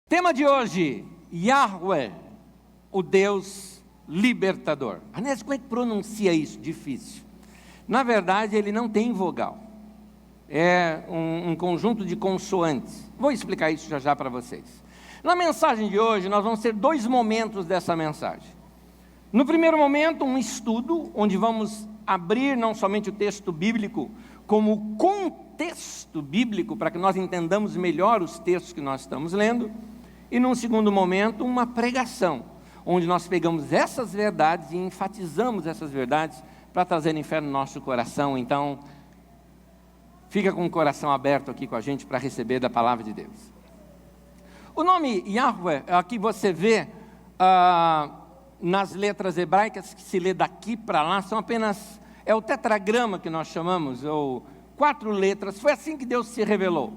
Tema de hoje, Yahweh, o Deus libertador. Anésio, como é que pronuncia isso? Difícil. Na verdade, ele não tem vogal. É um conjunto de consoantes. Vou explicar isso já já para vocês. Na mensagem de hoje, nós vamos ter dois momentos dessa mensagem. No primeiro momento, um estudo, onde vamos abrir não somente o texto bíblico, como o contexto bíblico, para que nós entendamos melhor os textos que nós estamos lendo. E num segundo momento, uma pregação, onde nós pegamos essas verdades e enfatizamos essas verdades para trazer fé no nosso coração. Então, fica com o coração aberto aqui com a gente para receber da palavra de Deus. O nome Yahweh, aqui você vê nas letras hebraicas que se lê daqui para lá, são apenas, é o tetragrama que nós chamamos, ou 4 letras, foi assim que Deus se revelou.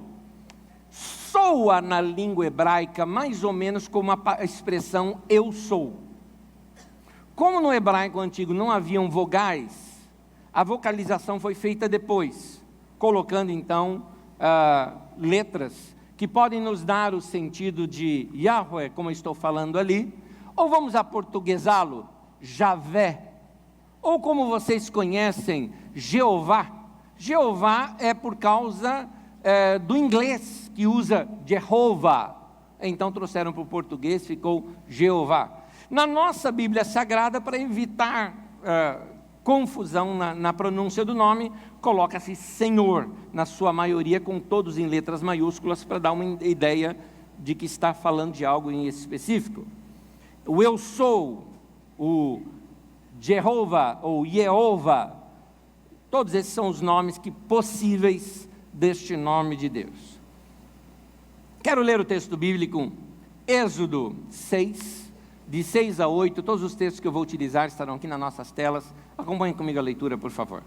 Soa na língua hebraica mais ou menos como a expressão eu sou. Como no hebraico antigo não haviam vogais, a vocalização foi feita depois, colocando então letras que podem nos dar o sentido de Yahweh, como eu estou falando ali, ou vamos aportuguesá-lo, Javé, ou como vocês conhecem, Jeová. Jeová é por causa do inglês, que usa Jehovah, então trouxeram para o português, ficou Jeová. Na nossa Bíblia Sagrada, para evitar confusão na pronúncia do nome, coloca-se Senhor, na sua maioria, com todos em letras maiúsculas, para dar uma ideia de que está falando de algo em específico. O eu sou, o Jehovah ou Jeová, todos esses são os nomes possíveis deste nome de Deus. Quero ler o texto bíblico, Êxodo 6, de 6 a 8, todos os textos que eu vou utilizar estarão aqui nas nossas telas, acompanhem comigo a leitura, por favor.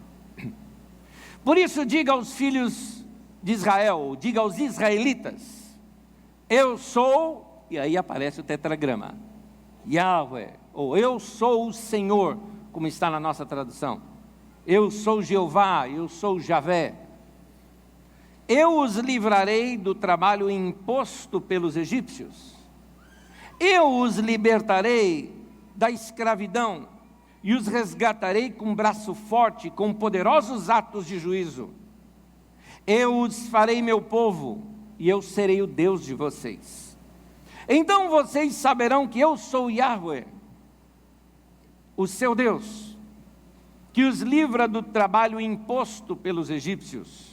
Por isso diga aos filhos de Israel, diga aos israelitas, eu sou, e aí aparece o tetragrama, Yahweh, ou eu sou o Senhor, como está na nossa tradução, eu sou Jeová, eu sou Javé. Eu os livrarei do trabalho imposto pelos egípcios, eu os libertarei da escravidão, e os resgatarei com braço forte, com poderosos atos de juízo. Eu os farei meu povo, e eu serei o Deus de vocês. Então vocês saberão que eu sou Yahweh, o seu Deus, que os livra do trabalho imposto pelos egípcios.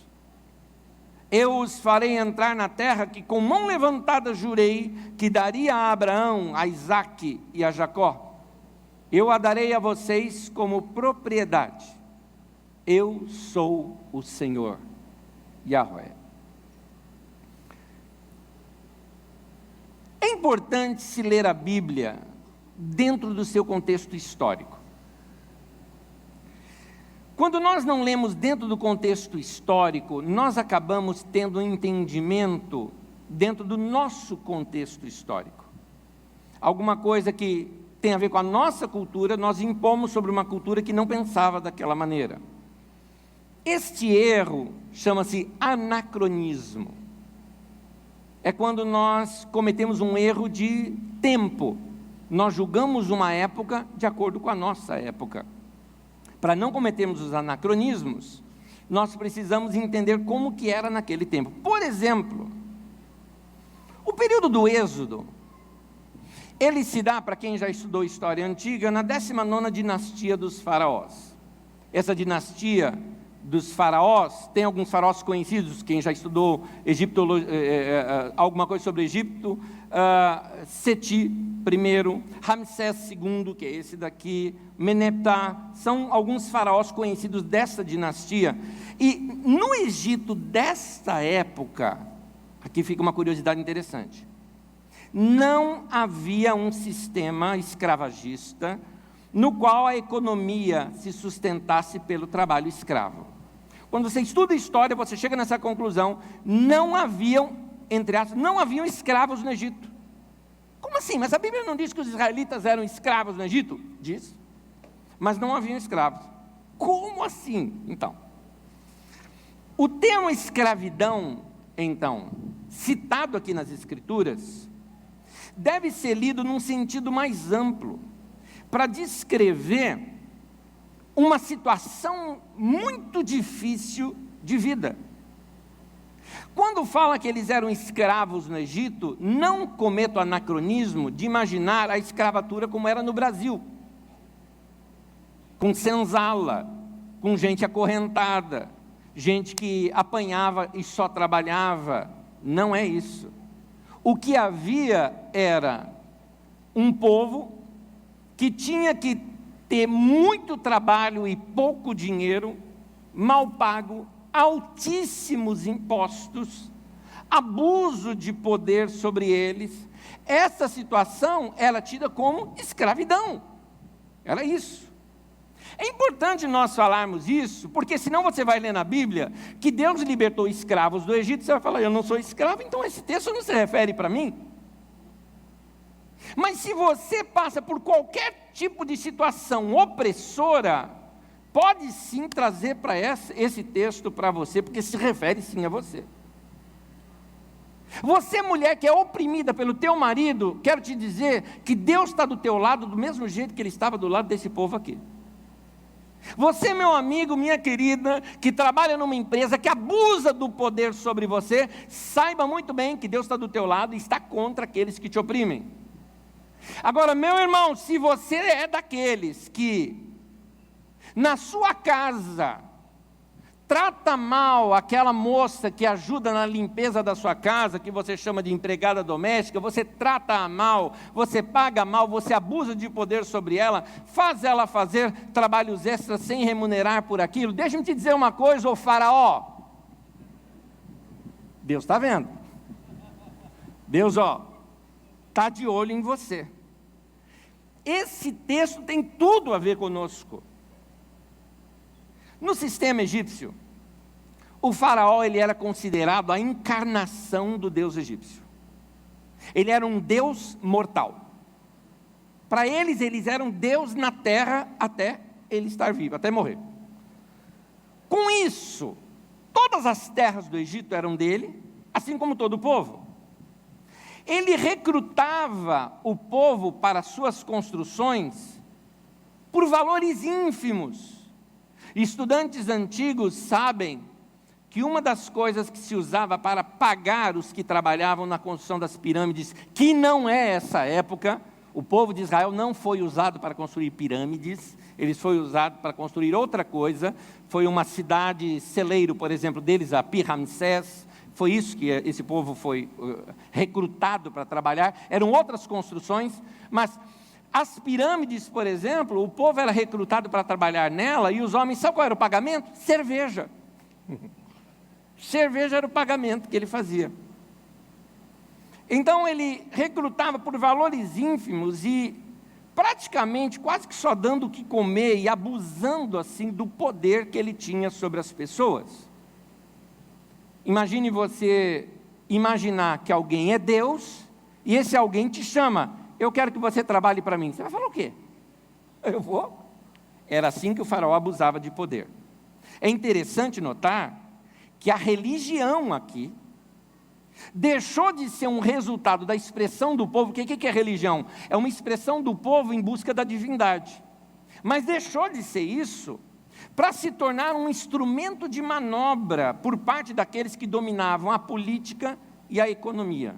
Eu os farei entrar na terra que com mão levantada jurei que daria a Abraão, a Isaque e a Jacó. Eu a darei a vocês como propriedade. Eu sou o Senhor, Yahweh. É importante se ler a Bíblia dentro do seu contexto histórico. Quando nós não lemos dentro do contexto histórico, nós acabamos tendo um entendimento dentro do nosso contexto histórico. Alguma coisa que tem a ver com a nossa cultura, nós impomos sobre uma cultura que não pensava daquela maneira. Este erro chama-se anacronismo. É quando nós cometemos um erro de tempo. Nós julgamos uma época de acordo com a nossa época. Para não cometermos os anacronismos, nós precisamos entender como que era naquele tempo. Por exemplo, o período do Êxodo, ele se dá, para quem já estudou história antiga, na 19ª dinastia dos faraós. Essa dinastia dos faraós, tem alguns faraós conhecidos, quem já estudou alguma coisa sobre Egito, Seti I, Ramsés II, que é esse daqui, Meneptah, são alguns faraós conhecidos dessa dinastia. E no Egito desta época, aqui fica uma curiosidade interessante, não havia um sistema escravagista no qual a economia se sustentasse pelo trabalho escravo. Quando você estuda história, você chega nessa conclusão, não haviam, entre aspas, não haviam escravos no Egito. Como assim? Mas a Bíblia não diz que os israelitas eram escravos no Egito? Diz. Mas não haviam escravos. Como assim? Então, o termo escravidão, então, citado aqui nas Escrituras, deve ser lido num sentido mais amplo, para descrever uma situação muito difícil de vida. Quando fala que eles eram escravos no Egito, não cometo o anacronismo de imaginar a escravatura como era no Brasil, com senzala, com gente acorrentada, gente que apanhava e só trabalhava. Não é isso. O que havia era um povo que tinha que ter muito trabalho e pouco dinheiro, mal pago, altíssimos impostos, abuso de poder sobre eles. Essa situação era tida como escravidão. Era isso. É importante nós falarmos isso, porque senão você vai ler na Bíblia que Deus libertou escravos do Egito, você vai falar, eu não sou escravo, então esse texto não se refere para mim. Mas se você passa por qualquer tipo de situação opressora, pode sim trazer para esse texto para você, porque se refere sim a você. Você, mulher que é oprimida pelo teu marido, quero te dizer que Deus está do teu lado do mesmo jeito que Ele estava do lado desse povo aqui. Você, meu amigo, minha querida, que trabalha numa empresa que abusa do poder sobre você, saiba muito bem que Deus está do teu lado e está contra aqueles que te oprimem. Agora, meu irmão, se você é daqueles que na sua casa trata mal aquela moça que ajuda na limpeza da sua casa, que você chama de empregada doméstica, você trata mal, você paga mal, você abusa de poder sobre ela, faz ela fazer trabalhos extras sem remunerar por aquilo. Deixa-me te dizer uma coisa, ô faraó, Deus está vendo, Deus está de olho em você. Esse texto tem tudo a ver conosco. No sistema egípcio, o faraó ele era considerado a encarnação do deus egípcio. Ele era um deus mortal. Para eles eram deus na terra até ele estar vivo, até morrer. Com isso, todas as terras do Egito eram dele, assim como todo o povo. Ele recrutava o povo para suas construções por valores ínfimos. Estudantes antigos sabem que uma das coisas que se usava para pagar os que trabalhavam na construção das pirâmides, que não é essa época, o povo de Israel não foi usado para construir pirâmides, eles foi usado para construir outra coisa. Foi uma cidade celeiro, por exemplo, deles, a Pi-Ramsés. Foi isso que esse povo foi recrutado para trabalhar. Eram outras construções, mas as pirâmides, por exemplo, o povo era recrutado para trabalhar nela, e os homens, sabe qual era o pagamento? Cerveja. Cerveja era o pagamento que ele fazia. Então ele recrutava por valores ínfimos e praticamente quase que só dando o que comer e abusando assim do poder que ele tinha sobre as pessoas. Imagine você imaginar que alguém é Deus e esse alguém te chama, eu quero que você trabalhe para mim. Você vai falar o quê? Eu vou. Era assim que o faraó abusava de poder. É interessante notar que a religião aqui deixou de ser um resultado da expressão do povo. O que é religião? É uma expressão do povo em busca da divindade. Mas deixou de ser isso para se tornar um instrumento de manobra por parte daqueles que dominavam a política e a economia.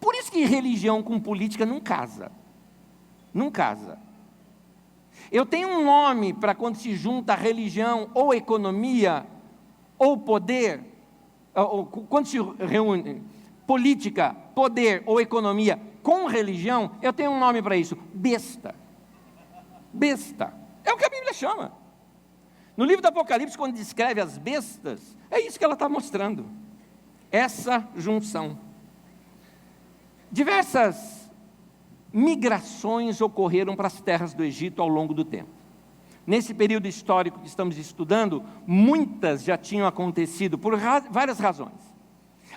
Por isso que religião com política não casa. Não casa. Eu tenho um nome para quando se junta religião ou economia ou poder, ou quando se reúne política, poder ou economia com religião, eu tenho um nome para isso: besta. Besta. É o que a Bíblia chama. No livro do Apocalipse, quando descreve as bestas, é isso que ela está mostrando. Essa junção. Diversas migrações ocorreram para as terras do Egito ao longo do tempo. Nesse período histórico que estamos estudando, muitas já tinham acontecido por várias razões.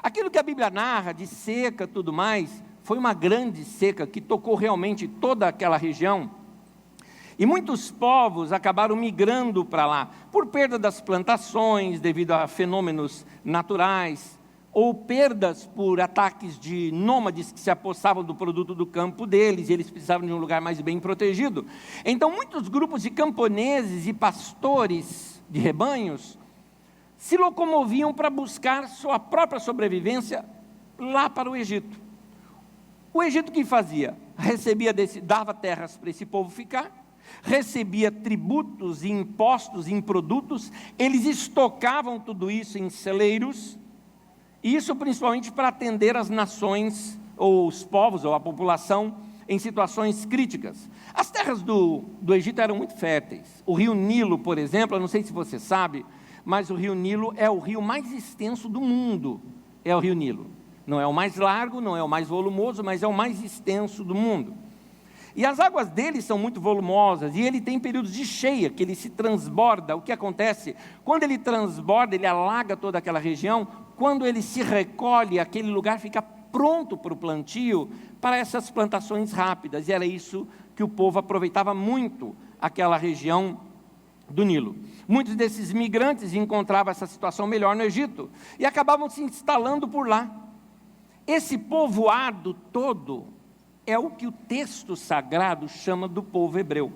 Aquilo que a Bíblia narra de seca e tudo mais, foi uma grande seca que tocou realmente toda aquela região. E muitos povos acabaram migrando para lá, por perda das plantações, devido a fenômenos naturais, ou perdas por ataques de nômades que se apossavam do produto do campo deles, e eles precisavam de um lugar mais bem protegido. Então, muitos grupos de camponeses e pastores de rebanhos se locomoviam para buscar sua própria sobrevivência lá para o Egito. O Egito que fazia? Dava terras para esse povo ficar, recebia tributos e impostos em produtos, eles estocavam tudo isso em celeiros, e isso principalmente para atender as nações, ou os povos, ou a população, em situações críticas. As terras do Egito eram muito férteis. O rio Nilo, por exemplo, eu não sei se você sabe, mas o rio Nilo é o rio mais extenso do mundo, é o rio Nilo. Não é o mais largo, não é o mais volumoso, mas é o mais extenso do mundo. E as águas dele são muito volumosas, e ele tem períodos de cheia, que ele se transborda. O que acontece? Quando ele transborda, ele alaga toda aquela região. Quando ele se recolhe, aquele lugar fica pronto para o plantio, para essas plantações rápidas. E era isso que o povo aproveitava muito, aquela região do Nilo. Muitos desses migrantes encontravam essa situação melhor no Egito, e acabavam se instalando por lá. Esse povoado todo é o que o texto sagrado chama do povo hebreu.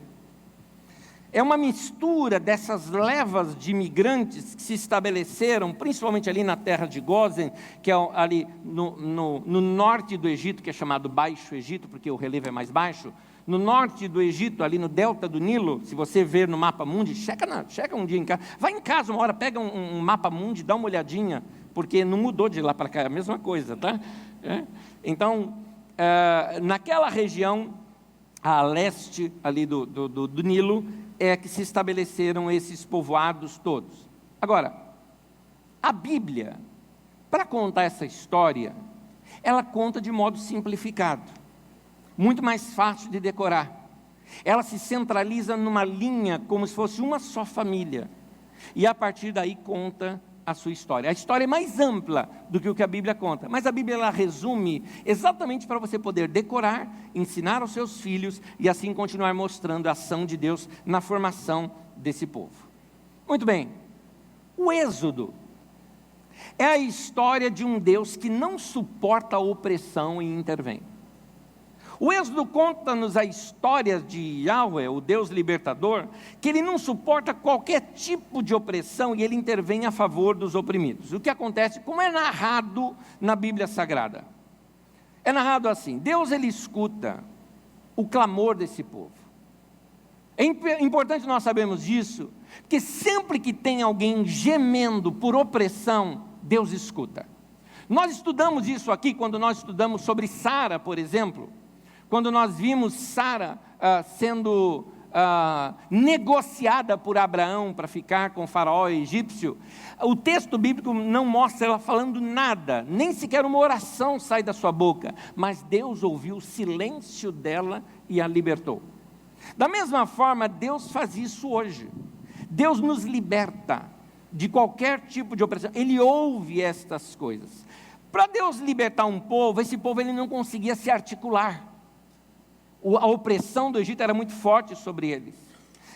É uma mistura dessas levas de imigrantes que se estabeleceram, principalmente ali na terra de Gósen, que é ali no norte do Egito, que é chamado Baixo Egito, porque o relevo é mais baixo. No norte do Egito, ali no delta do Nilo, se você ver no mapa mundi, checa um dia em casa, vai em casa uma hora, pega um mapa mundi, dá uma olhadinha, porque não mudou de lá para cá, é a mesma coisa, tá? Então, naquela região, a leste ali do Nilo, é que se estabeleceram esses povoados todos. Agora, a Bíblia, para contar essa história, ela conta de modo simplificado, muito mais fácil de decorar. Ela se centraliza numa linha como se fosse uma só família, e a partir daí conta a sua história. A história é mais ampla do que o que a Bíblia conta, mas a Bíblia ela resume exatamente para você poder decorar, ensinar aos seus filhos e assim continuar mostrando a ação de Deus na formação desse povo. Muito bem, o Êxodo é a história de um Deus que não suporta a opressão e intervém. O Êxodo conta-nos a história de Yahweh, o Deus libertador, que ele não suporta qualquer tipo de opressão e ele intervém a favor dos oprimidos. O que acontece, como é narrado na Bíblia Sagrada? É narrado assim: Deus ele escuta o clamor desse povo. É importante nós sabermos disso, porque sempre que tem alguém gemendo por opressão, Deus escuta. Nós estudamos isso aqui quando nós estudamos sobre Sara, por exemplo. Quando nós vimos Sara sendo negociada por Abraão para ficar com o faraó egípcio, o texto bíblico não mostra ela falando nada, nem sequer uma oração sai da sua boca, mas Deus ouviu o silêncio dela e a libertou. Da mesma forma, Deus faz isso hoje. Deus nos liberta de qualquer tipo de opressão, Ele ouve estas coisas. Para Deus libertar um povo, esse povo ele não conseguia se articular. A opressão do Egito era muito forte sobre eles.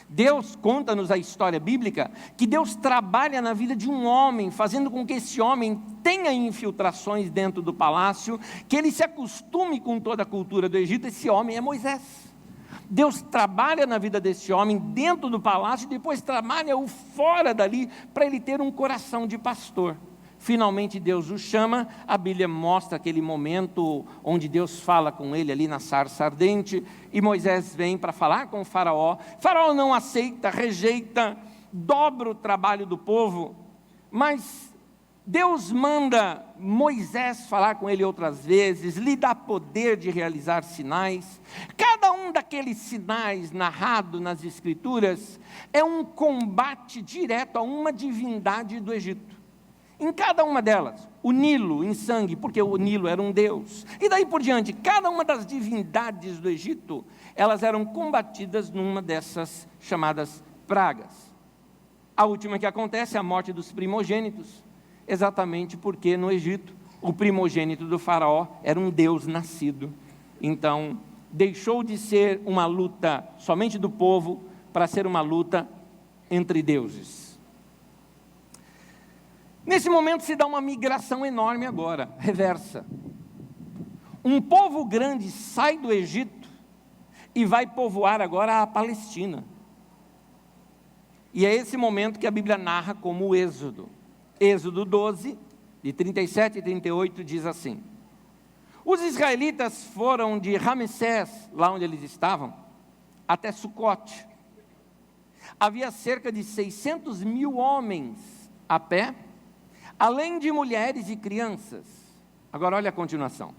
Deus conta-nos a história bíblica que Deus trabalha na vida de um homem, fazendo com que esse homem tenha infiltrações dentro do palácio, que ele se acostume com toda a cultura do Egito. Esse homem é Moisés. Deus trabalha na vida desse homem dentro do palácio e depois trabalha-o fora dali para ele ter um coração de pastor. Finalmente Deus o chama, a Bíblia mostra aquele momento onde Deus fala com ele ali na sarça ardente, e Moisés vem para falar com o faraó. Faraó não aceita, rejeita, dobra o trabalho do povo, mas Deus manda Moisés falar com ele outras vezes, lhe dá poder de realizar sinais. Cada um daqueles sinais narrados nas Escrituras é um combate direto a uma divindade do Egito. Em cada uma delas, o Nilo em sangue, porque o Nilo era um deus. E daí por diante, cada uma das divindades do Egito, elas eram combatidas numa dessas chamadas pragas. A última que acontece é a morte dos primogênitos, exatamente porque no Egito, o primogênito do faraó era um deus nascido. Então, deixou de ser uma luta somente do povo, para ser uma luta entre deuses. Nesse momento se dá uma migração enorme agora, reversa. Um povo grande sai do Egito e vai povoar agora a Palestina. E é esse momento que a Bíblia narra como o Êxodo. Êxodo 12, de 37 e 38, diz assim: os israelitas foram de Ramsés, lá onde eles estavam, até Sucote. Havia cerca de 600 mil homens a pé, além de mulheres e crianças. Agora olha a continuação.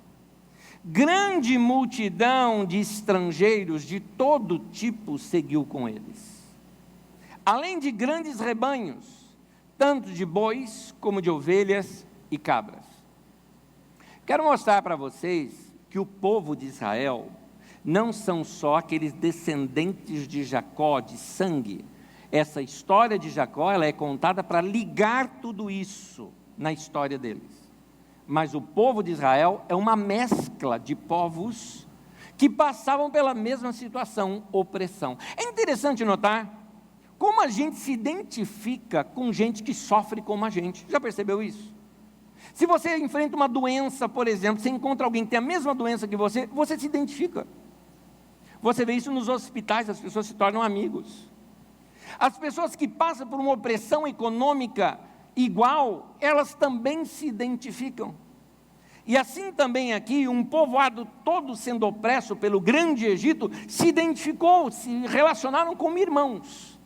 Grande multidão de estrangeiros de todo tipo seguiu com eles, além de grandes rebanhos, tanto de bois como de ovelhas e cabras. Quero mostrar para vocês que o povo de Israel não são só aqueles descendentes de Jacó, de sangue. Essa história de Jacó, ela é contada para ligar tudo isso na história deles. Mas o povo de Israel é uma mescla de povos que passavam pela mesma situação, opressão. É interessante notar como a gente se identifica com gente que sofre como a gente. Já percebeu isso? Se você enfrenta uma doença, por exemplo, você encontra alguém que tem a mesma doença que você, você se identifica. Você vê isso nos hospitais, as pessoas se tornam amigos. As pessoas que passam por uma opressão econômica igual, elas também se identificam. E assim também aqui, um povoado todo sendo opresso pelo grande Egito, se identificou, se relacionaram como irmãos.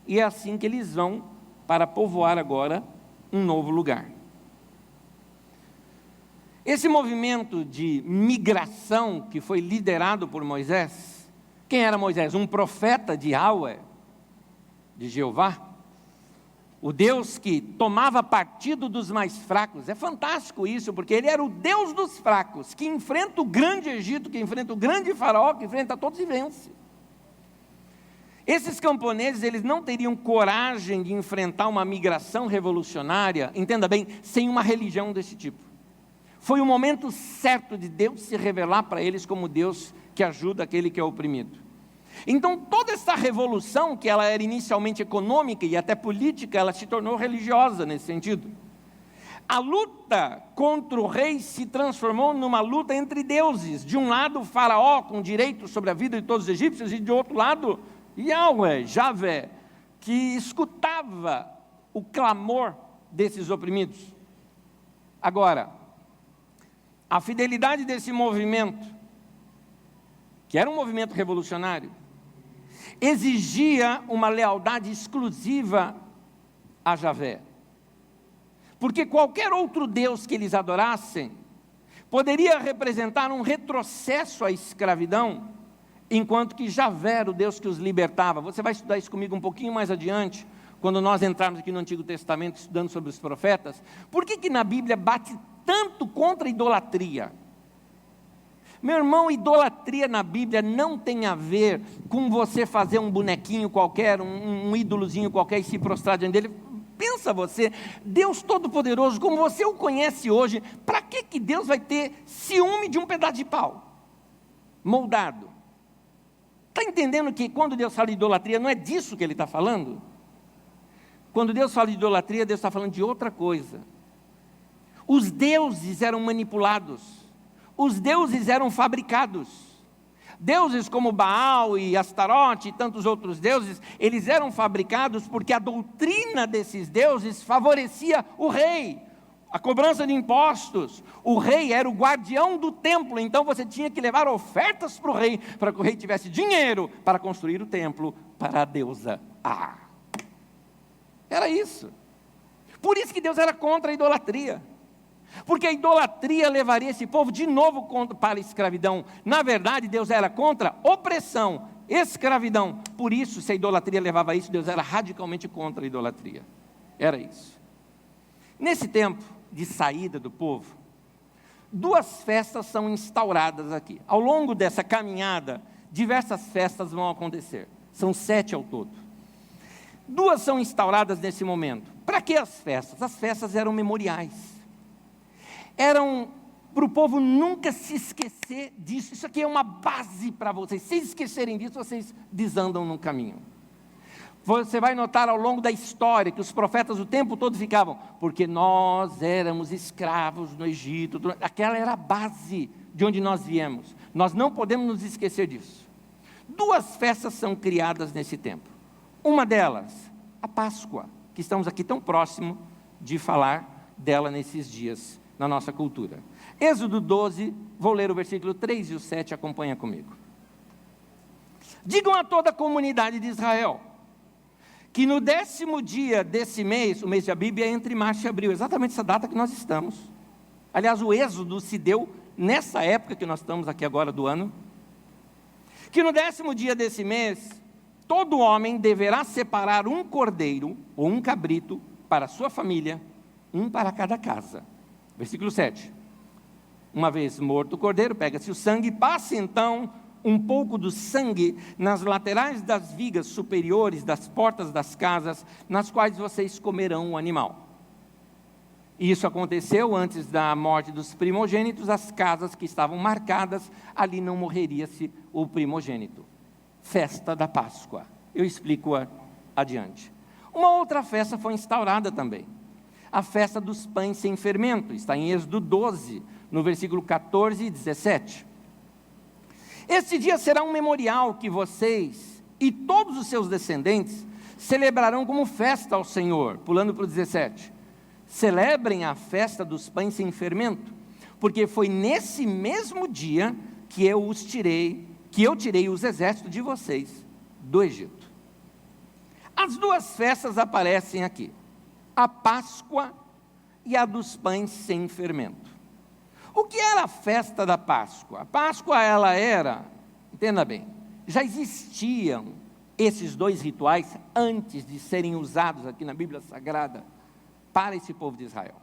E é assim que eles vão para povoar agora um novo lugar. Esse movimento de migração que foi liderado por Moisés, quem era Moisés? Um profeta de Yahweh, de Jeová, o Deus que tomava partido dos mais fracos. É fantástico isso, porque ele era o Deus dos fracos, que enfrenta o grande Egito, que enfrenta o grande faraó, que enfrenta todos e vence. Esses camponeses, eles não teriam coragem de enfrentar uma migração revolucionária, entenda bem, sem uma religião desse tipo. Foi o momento certo de Deus se revelar para eles como Deus que ajuda aquele que é oprimido. Então toda essa revolução, que ela era inicialmente econômica e até política, ela se tornou religiosa nesse sentido. A luta contra o rei se transformou numa luta entre deuses. De um lado o faraó com direito sobre a vida de todos os egípcios, e de outro lado Yahweh, Javé, que escutava o clamor desses oprimidos. Agora, a fidelidade desse movimento, que era um movimento revolucionário, exigia uma lealdade exclusiva a Javé. Porque qualquer outro Deus que eles adorassem poderia representar um retrocesso à escravidão, enquanto que Javé era o Deus que os libertava. Você vai estudar isso comigo um pouquinho mais adiante, quando nós entrarmos aqui no Antigo Testamento, estudando sobre os profetas. Por que na Bíblia bate tanto contra a idolatria? Meu irmão, idolatria na Bíblia não tem a ver com você fazer um bonequinho qualquer, um ídolozinho qualquer e se prostrar diante dele. Pensa você, Deus Todo-Poderoso, como você o conhece hoje, para que Deus vai ter ciúme de um pedaço de pau moldado? Está entendendo que quando Deus fala de idolatria, não é disso que Ele está falando? Quando Deus fala de idolatria, Deus está falando de outra coisa. Os deuses eram manipulados, os deuses eram fabricados. Deuses como Baal e Astarote e tantos outros deuses, eles eram fabricados porque a doutrina desses deuses favorecia o rei, a cobrança de impostos. O rei era o guardião do templo, então você tinha que levar ofertas para o rei, para que o rei tivesse dinheiro para construir o templo para a deusa. Era isso. Por isso que Deus era contra a idolatria. Porque a idolatria levaria esse povo de novo para a escravidão. Na verdade, Deus era contra opressão, escravidão. Por isso, se a idolatria levava a isso, Deus era radicalmente contra a idolatria. Era isso. Nesse tempo de saída do povo, duas festas são instauradas aqui. Ao longo dessa caminhada, diversas festas vão acontecer. São 7 ao todo. Duas são instauradas nesse momento. Para que as festas? As festas eram memoriais. Eram para o povo nunca se esquecer disso. Isso aqui é uma base para vocês. Se esquecerem disso, vocês desandam no caminho. Você vai notar ao longo da história que os profetas o tempo todo ficavam, porque nós éramos escravos no Egito. Aquela era a base de onde nós viemos. Nós não podemos nos esquecer disso. 2 festas são criadas nesse tempo. Uma delas, a Páscoa, que estamos aqui tão próximo de falar dela nesses dias, na nossa cultura. Êxodo 12, vou ler o versículo 3 e o 7, acompanha comigo. Digam a toda a comunidade de Israel, que no 10º dia desse mês, o mês de Abib é entre março e abril, exatamente essa data que nós estamos. Aliás, o êxodo se deu nessa época que nós estamos aqui agora do ano. Que no 10º dia desse mês, todo homem deverá separar um cordeiro ou um cabrito para a sua família, um para cada casa. Versículo 7. Uma vez morto o cordeiro, pega-se o sangue, passe então um pouco do sangue nas laterais das vigas superiores das portas das casas, nas quais vocês comerão o animal. E isso aconteceu antes da morte dos primogênitos. As casas que estavam marcadas, ali não morreria-se o primogênito. Festa da Páscoa. Eu explico adiante. Uma outra festa foi instaurada também. A festa dos pães sem fermento. Está em Êxodo 12, no versículo 14 e 17. Este dia será um memorial que vocês e todos os seus descendentes celebrarão como festa ao Senhor. Pulando para o 17. Celebrem a festa dos pães sem fermento, porque foi nesse mesmo dia que eu tirei os exércitos de vocês do Egito. As 2 festas aparecem aqui, a Páscoa e a dos pães sem fermento. O que era a festa da Páscoa? A Páscoa, ela era, entenda bem, já existiam esses 2 rituais antes de serem usados aqui na Bíblia Sagrada para esse povo de Israel.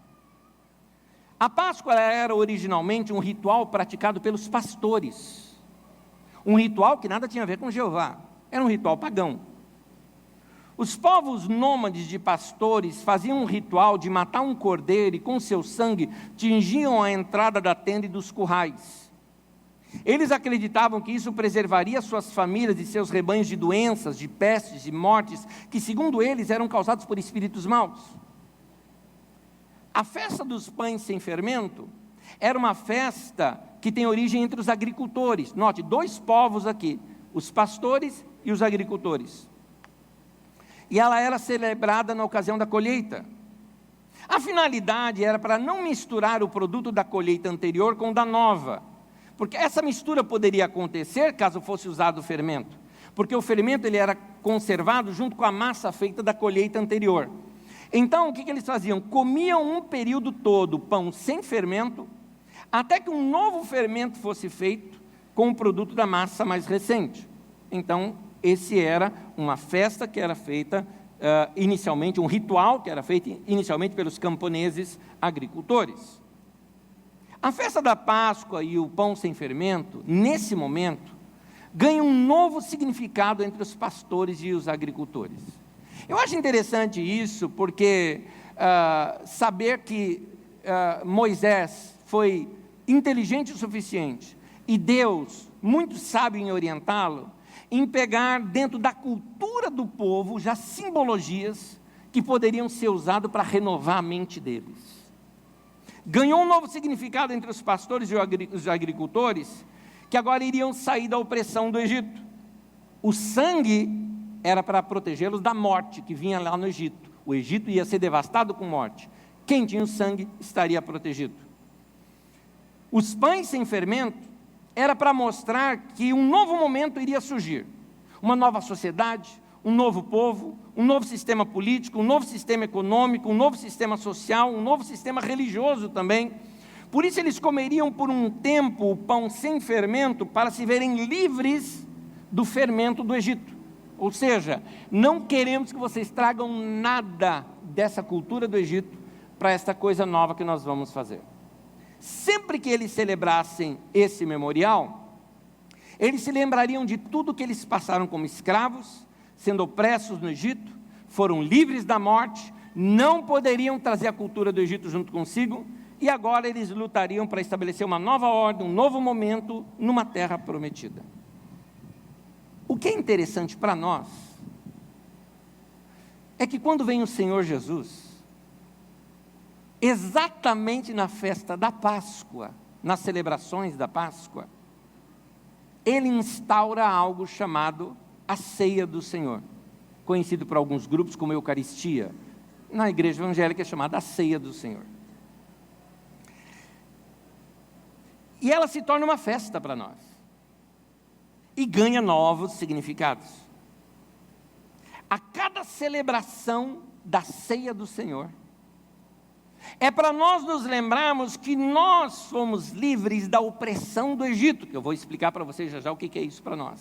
A Páscoa era originalmente um ritual praticado pelos pastores, um ritual que nada tinha a ver com Jeová, era um ritual pagão. Os povos nômades de pastores faziam um ritual de matar um cordeiro e com seu sangue tingiam a entrada da tenda e dos currais. Eles acreditavam que isso preservaria suas famílias e seus rebanhos de doenças, de pestes e mortes, que segundo eles eram causados por espíritos maus. A festa dos pães sem fermento era uma festa que tem origem entre os agricultores. Note, 2 povos aqui, os pastores e os agricultores. E ela era celebrada na ocasião da colheita. A finalidade era para não misturar o produto da colheita anterior com o da nova, porque essa mistura poderia acontecer caso fosse usado o fermento, porque o fermento ele era conservado junto com a massa feita da colheita anterior. Então, o que eles faziam? Comiam um período todo pão sem fermento, até que um novo fermento fosse feito com o produto da massa mais recente. Então, esse era uma festa que era feita inicialmente, um ritual que era feito inicialmente pelos camponeses agricultores. A festa da Páscoa e o pão sem fermento, nesse momento, ganham um novo significado entre os pastores e os agricultores. Eu acho interessante isso, porque saber que Moisés foi inteligente o suficiente, e Deus, muito sábio em orientá-lo, em pegar dentro da cultura do povo já simbologias que poderiam ser usadas para renovar a mente deles. Ganhou um novo significado entre os pastores e os agricultores, que agora iriam sair da opressão do Egito. O sangue era para protegê-los da morte que vinha lá no Egito. O Egito ia ser devastado com morte. Quem tinha o sangue estaria protegido. Os pães sem fermento era para mostrar que um novo momento iria surgir. Uma nova sociedade, um novo povo, um novo sistema político, um novo sistema econômico, um novo sistema social, um novo sistema religioso também. Por isso eles comeriam por um tempo o pão sem fermento para se verem livres do fermento do Egito. Ou seja, não queremos que vocês tragam nada dessa cultura do Egito para esta coisa nova que nós vamos fazer. Sempre que eles celebrassem esse memorial, eles se lembrariam de tudo que eles passaram como escravos, sendo opressos no Egito, foram livres da morte, não poderiam trazer a cultura do Egito junto consigo, e agora eles lutariam para estabelecer uma nova ordem, um novo momento, numa terra prometida. O que é interessante para nós é que quando vem o Senhor Jesus, exatamente na festa da Páscoa, nas celebrações da Páscoa, Ele instaura algo chamado a ceia do Senhor, conhecido por alguns grupos como Eucaristia. Na igreja evangélica é chamada a ceia do Senhor. E ela se torna uma festa para nós, e ganha novos significados. A cada celebração da ceia do Senhor, é para nós nos lembrarmos que nós fomos livres da opressão do Egito, que eu vou explicar para vocês já o que é isso para nós.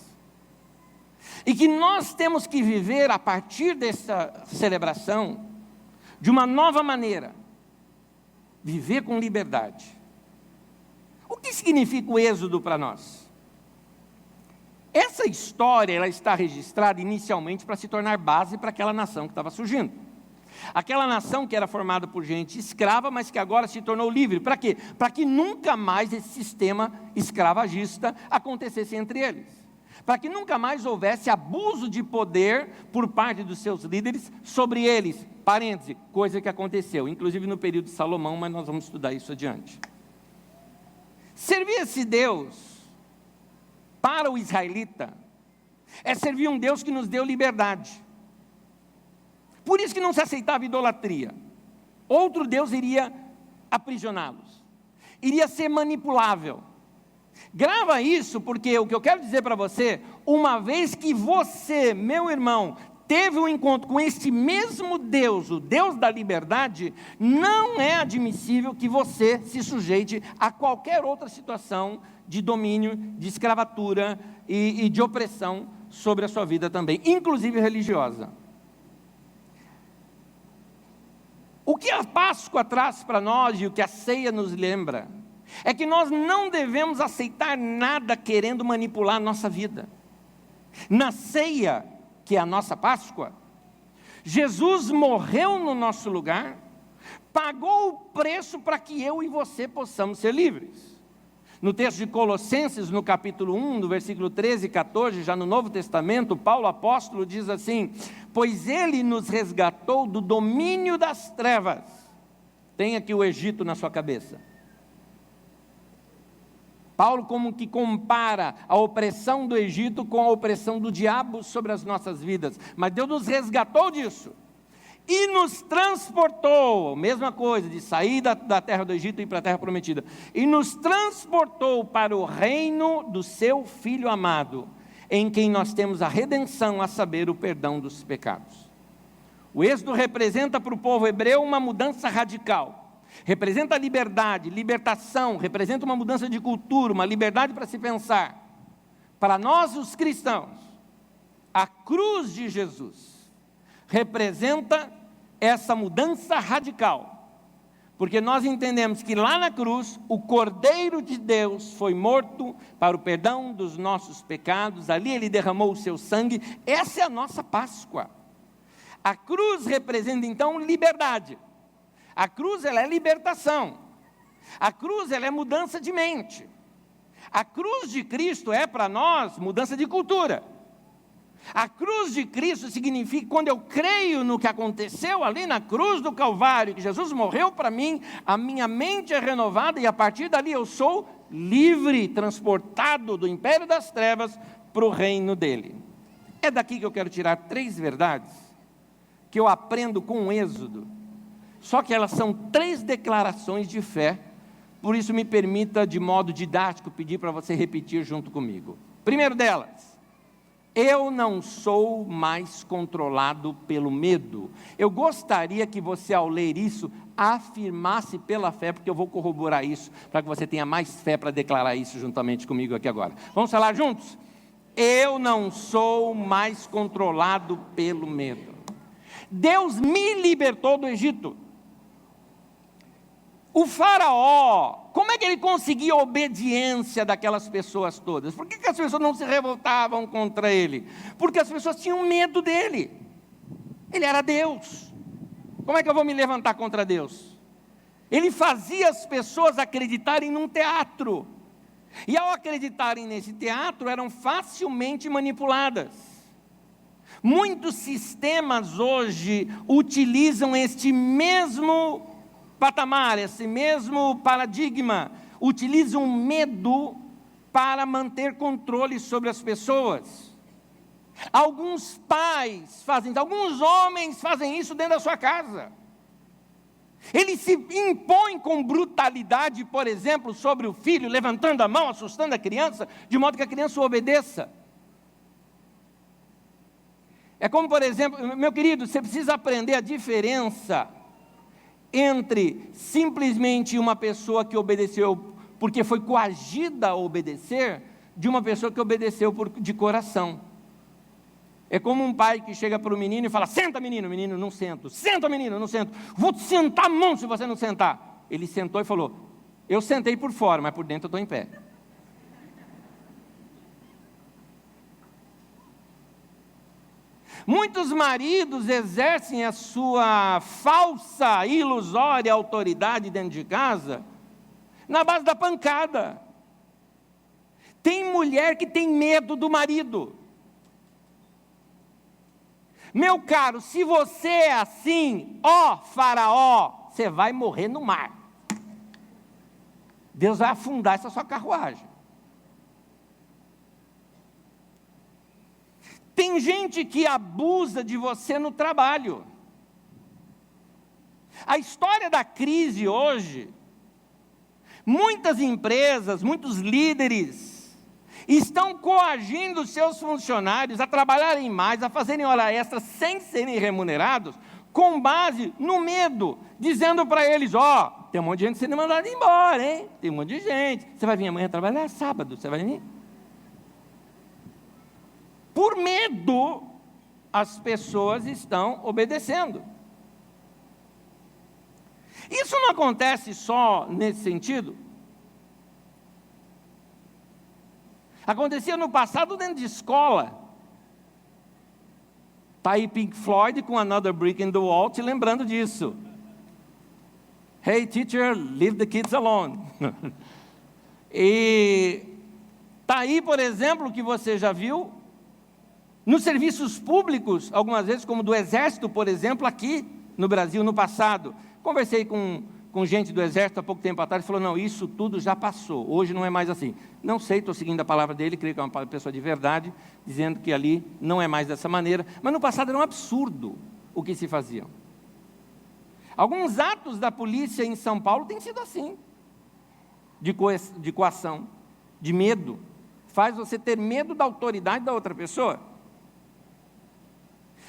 E que nós temos que viver a partir dessa celebração, de uma nova maneira, viver com liberdade. O que significa o êxodo para nós? Essa história, ela está registrada inicialmente para se tornar base para aquela nação que estava surgindo. Aquela nação que era formada por gente escrava, mas que agora se tornou livre. Para quê? Para que nunca mais esse sistema escravagista acontecesse entre eles. Para que nunca mais houvesse abuso de poder por parte dos seus líderes sobre eles. Parêntese, coisa que aconteceu, inclusive no período de Salomão, mas nós vamos estudar isso adiante. Servir esse Deus para o israelita é servir um Deus que nos deu liberdade. Por isso que não se aceitava idolatria. Outro Deus iria aprisioná-los, iria ser manipulável. Grava isso, porque o que eu quero dizer para você, uma vez que você, meu irmão, teve um encontro com este mesmo Deus, o Deus da liberdade, não é admissível que você se sujeite a qualquer outra situação de domínio, de escravatura e de opressão sobre a sua vida também, inclusive religiosa. O que a Páscoa traz para nós e o que a ceia nos lembra, é que nós não devemos aceitar nada querendo manipular a nossa vida. Na ceia, que é a nossa Páscoa, Jesus morreu no nosso lugar, pagou o preço para que eu e você possamos ser livres. No texto de Colossenses, no capítulo 1, no versículo 13 e 14, já no Novo Testamento, Paulo apóstolo diz assim: pois ele nos resgatou do domínio das trevas. Tem aqui o Egito na sua cabeça. Paulo como que compara a opressão do Egito com a opressão do diabo sobre as nossas vidas. Mas Deus nos resgatou disso. E nos transportou, mesma coisa, de sair da terra do Egito e ir para a terra prometida. E nos transportou para o reino do seu Filho amado, em quem nós temos a redenção, a saber, o perdão dos pecados. O êxodo representa para o povo hebreu uma mudança radical. Representa liberdade, libertação, representa uma mudança de cultura, uma liberdade para se pensar. Para nós, os cristãos, a cruz de Jesus representa essa mudança radical, porque nós entendemos que lá na cruz, o Cordeiro de Deus foi morto para o perdão dos nossos pecados, ali ele derramou o seu sangue. Essa é a nossa Páscoa. A cruz representa então liberdade. A cruz, ela é libertação. A cruz, ela é mudança de mente. A cruz de Cristo é para nós mudança de cultura. A cruz de Cristo significa, quando eu creio no que aconteceu ali na cruz do Calvário, que Jesus morreu para mim, a minha mente é renovada e a partir dali eu sou livre, transportado do império das trevas para o reino dele. É daqui que eu quero tirar 3 verdades que eu aprendo com o Êxodo. Só que elas são 3 declarações de fé, por isso me permita, de modo didático, pedir para você repetir junto comigo. Primeiro delas: eu não sou mais controlado pelo medo. Eu gostaria que você, ao ler isso, afirmasse pela fé, porque eu vou corroborar isso, para que você tenha mais fé para declarar isso juntamente comigo aqui agora. Vamos falar juntos? Eu não sou mais controlado pelo medo. Deus me libertou do Egito. O faraó, como é que ele conseguia a obediência daquelas pessoas todas? Por que as pessoas não se revoltavam contra ele? Porque as pessoas tinham medo dele. Ele era Deus. Como é que eu vou me levantar contra Deus? Ele fazia as pessoas acreditarem num teatro. E ao acreditarem nesse teatro, eram facilmente manipuladas. Muitos sistemas hoje utilizam este mesmo patamar, esse mesmo paradigma, utilizam medo para manter controle sobre as pessoas. Alguns pais fazem, alguns homens fazem isso dentro da sua casa. Eles se impõem com brutalidade, por exemplo, sobre o filho, levantando a mão, assustando a criança, de modo que a criança o obedeça. É como, por exemplo, meu querido, você precisa aprender a diferença entre simplesmente uma pessoa que obedeceu porque foi coagida a obedecer, de uma pessoa que obedeceu de coração. É como um pai que chega para o menino e fala: senta, menino. Menino, não sento. Senta, menino, não sento. Vou te sentar a mão se você não sentar. Ele sentou e falou: eu sentei por fora, mas por dentro eu estou em pé. Muitos maridos exercem a sua falsa, ilusória autoridade dentro de casa na base da pancada. Tem mulher que tem medo do marido. Meu caro, se você é assim, ó Faraó, você vai morrer no mar. Deus vai afundar essa sua carruagem. Tem gente que abusa de você no trabalho. A história da crise hoje, muitas empresas, muitos líderes, estão coagindo seus funcionários a trabalharem mais, a fazerem hora extra sem serem remunerados, com base no medo, dizendo para eles: ó, tem um monte de gente sendo mandada embora, hein? Tem um monte de gente. Você vai vir amanhã trabalhar? Sábado, você vai vir? Por medo, as pessoas estão obedecendo. Isso não acontece só nesse sentido. Acontecia no passado dentro de escola. Está aí Pink Floyd com Another Brick in the Wall, te lembrando disso. Hey teacher, leave the kids alone. E está aí, por exemplo, que você já viu, nos serviços públicos, algumas vezes, como do Exército, por exemplo, aqui no Brasil, no passado. Conversei com gente do Exército há pouco tempo atrás, e falou: não, isso tudo já passou, hoje não é mais assim. Não sei, estou seguindo a palavra dele, creio que é uma pessoa de verdade, dizendo que ali não é mais dessa maneira, mas no passado era um absurdo o que se fazia. Alguns atos da polícia em São Paulo têm sido assim, de coação, de medo, faz você ter medo da autoridade da outra pessoa.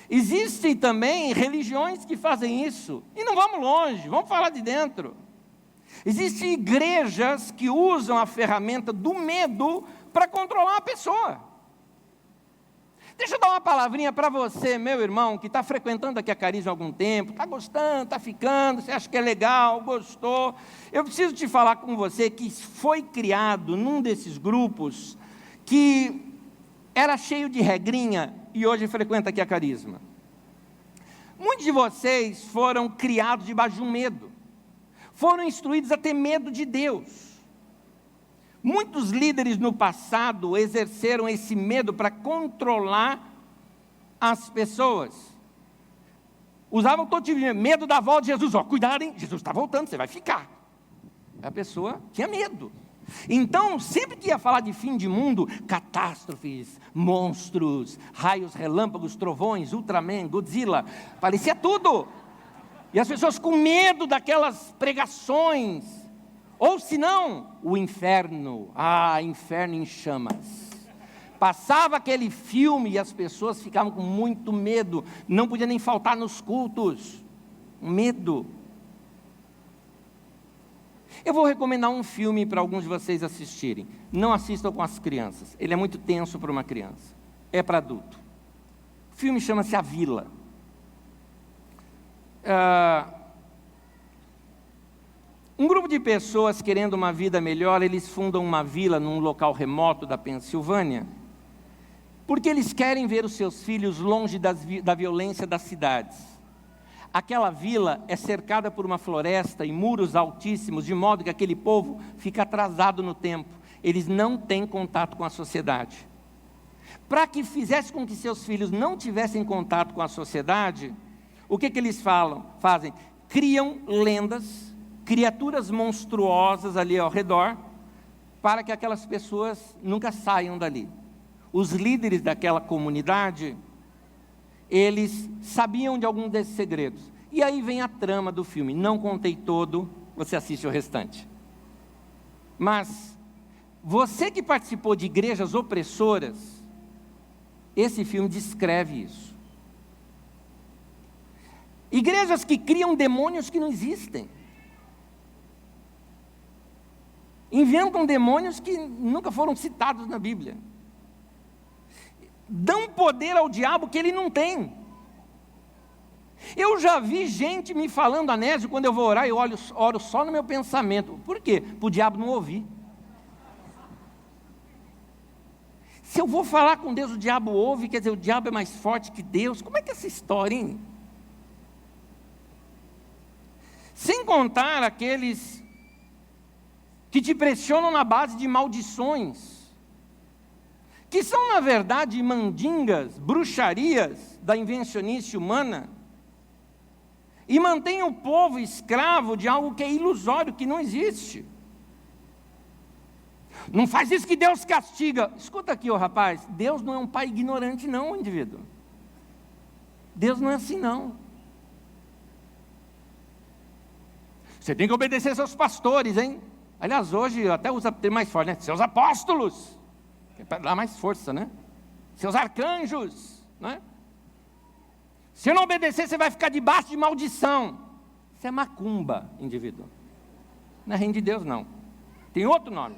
Existem também religiões que fazem isso, e não vamos longe, vamos falar de dentro. Existem igrejas que usam a ferramenta do medo para controlar a pessoa. Deixa eu dar uma palavrinha para você, meu irmão, que está frequentando aqui a Carisma há algum tempo, está gostando, está ficando, você acha que é legal, gostou. Eu preciso te falar com você que foi criado num desses grupos que era cheio de regrinha e hoje frequenta aqui a Carisma. Muitos de vocês foram criados debaixo de um medo, foram instruídos a ter medo de Deus. Muitos líderes no passado exerceram esse medo para controlar as pessoas. Usavam todo tipo de medo da volta de Jesus. Ó, cuidado, hein? Jesus está voltando, você vai ficar. A pessoa tinha medo. Então, sempre que ia falar de fim de mundo, catástrofes, monstros, raios, relâmpagos, trovões, Ultraman, Godzilla, parecia tudo. E as pessoas com medo daquelas pregações. Ou se não, o inferno. Inferno em chamas. Passava aquele filme e as pessoas ficavam com muito medo. Não podia nem faltar nos cultos. Medo. Eu vou recomendar um filme para alguns de vocês assistirem. Não assistam com as crianças. Ele é muito tenso para uma criança. É para adulto. O filme chama-se A Vila. Um grupo de pessoas querendo uma vida melhor, eles fundam uma vila num local remoto da Pensilvânia, porque eles querem ver os seus filhos longe da violência das cidades. Aquela vila é cercada por uma floresta e muros altíssimos, de modo que aquele povo fica atrasado no tempo. Eles não têm contato com a sociedade. para que fizesse com que seus filhos não tivessem contato com a sociedade, o que eles fazem? Criam lendas, criaturas monstruosas ali ao redor, para que aquelas pessoas nunca saiam dali. Os líderes daquela comunidade, eles sabiam de algum desses segredos. E aí vem a trama do filme. Não contei todo, você assiste o restante. Mas, você que participou de igrejas opressoras, esse filme descreve isso. Igrejas que criam demônios que não existem. Inventam demônios que nunca foram citados na Bíblia. Dão poder ao diabo que ele não tem. Eu já vi gente me falando, Anésio, quando eu vou orar, eu oro só no meu pensamento. Por quê? Para o diabo não ouvir. Se eu vou falar com Deus, o diabo ouve, quer dizer, o diabo é mais forte que Deus. Como é que é essa história, hein? Sem contar aqueles que te pressionam na base de maldições, que são, na verdade, mandingas, bruxarias da invencionice humana, e mantêm o povo escravo de algo que é ilusório, que não existe. Não faz isso que Deus castiga. Escuta aqui, ó, rapaz, Deus não é um pai ignorante não, indivíduo. Deus não é assim não. Você tem que obedecer seus pastores, hein? Aliás, hoje até usa termo mais forte, né? Seus apóstolos, que é para dar mais força, né? Seus arcanjos, né? Se não obedecer, você vai ficar debaixo de maldição. Isso é macumba, indivíduo. Não é reino de Deus, não. Tem outro nome.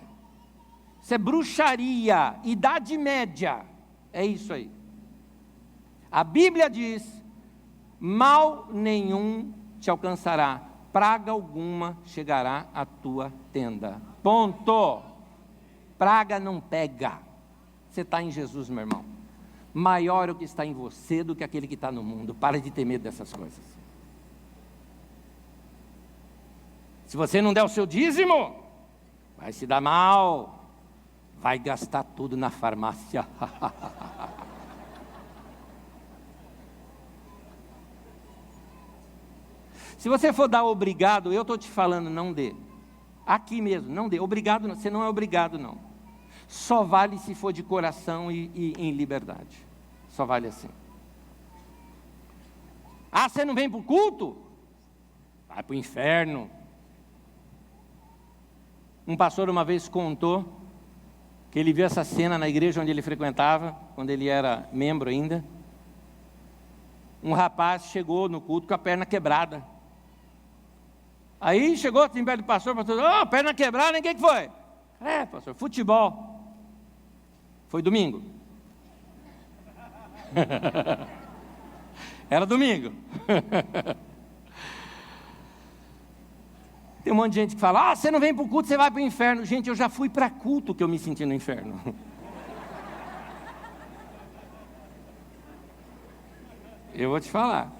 Isso é bruxaria, Idade Média. É isso aí. A Bíblia diz: mal nenhum te alcançará, praga alguma chegará à tua tenda. Ponto. Praga não pega. Você está em Jesus, meu irmão. Maior é o que está em você do que aquele que está no mundo. Para de ter medo dessas coisas. Se você não der o seu dízimo, vai se dar mal. Vai gastar tudo na farmácia. Se você for dar obrigado, eu estou te falando, não dê. Aqui mesmo, não dê. Obrigado, você não é obrigado, não. Só vale se for de coração e em liberdade. Só vale assim. Ah, você não vem para o culto? Vai para o inferno. Um pastor uma vez contou que ele viu essa cena na igreja onde ele frequentava, quando ele era membro ainda. Um rapaz chegou no culto com a perna quebrada. Aí chegou em perto do pastor, perna quebrada, hein? O que foi? Pastor, futebol. Foi domingo? Era domingo. Tem um monte de gente que fala: você não vem para o culto, você vai para o inferno. Gente, eu já fui para culto que eu me senti no inferno. Eu vou te falar.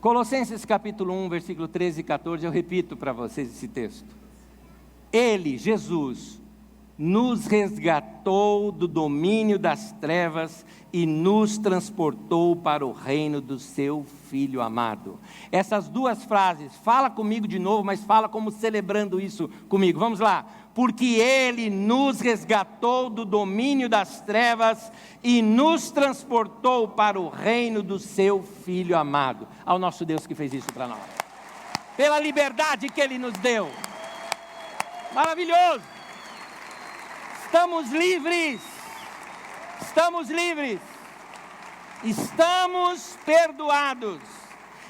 Colossenses capítulo 1, versículo 13 e 14, eu repito para vocês esse texto. Ele, Jesus, nos resgatou do domínio das trevas e nos transportou para o reino do seu Filho amado. Essas duas frases, fala comigo de novo, mas fala como celebrando isso comigo. Vamos lá. Porque Ele nos resgatou do domínio das trevas e nos transportou para o reino do seu Filho amado. Ao nosso Deus que fez isso para nós. Pela liberdade que Ele nos deu. Maravilhoso. Estamos livres. Estamos livres. Estamos perdoados.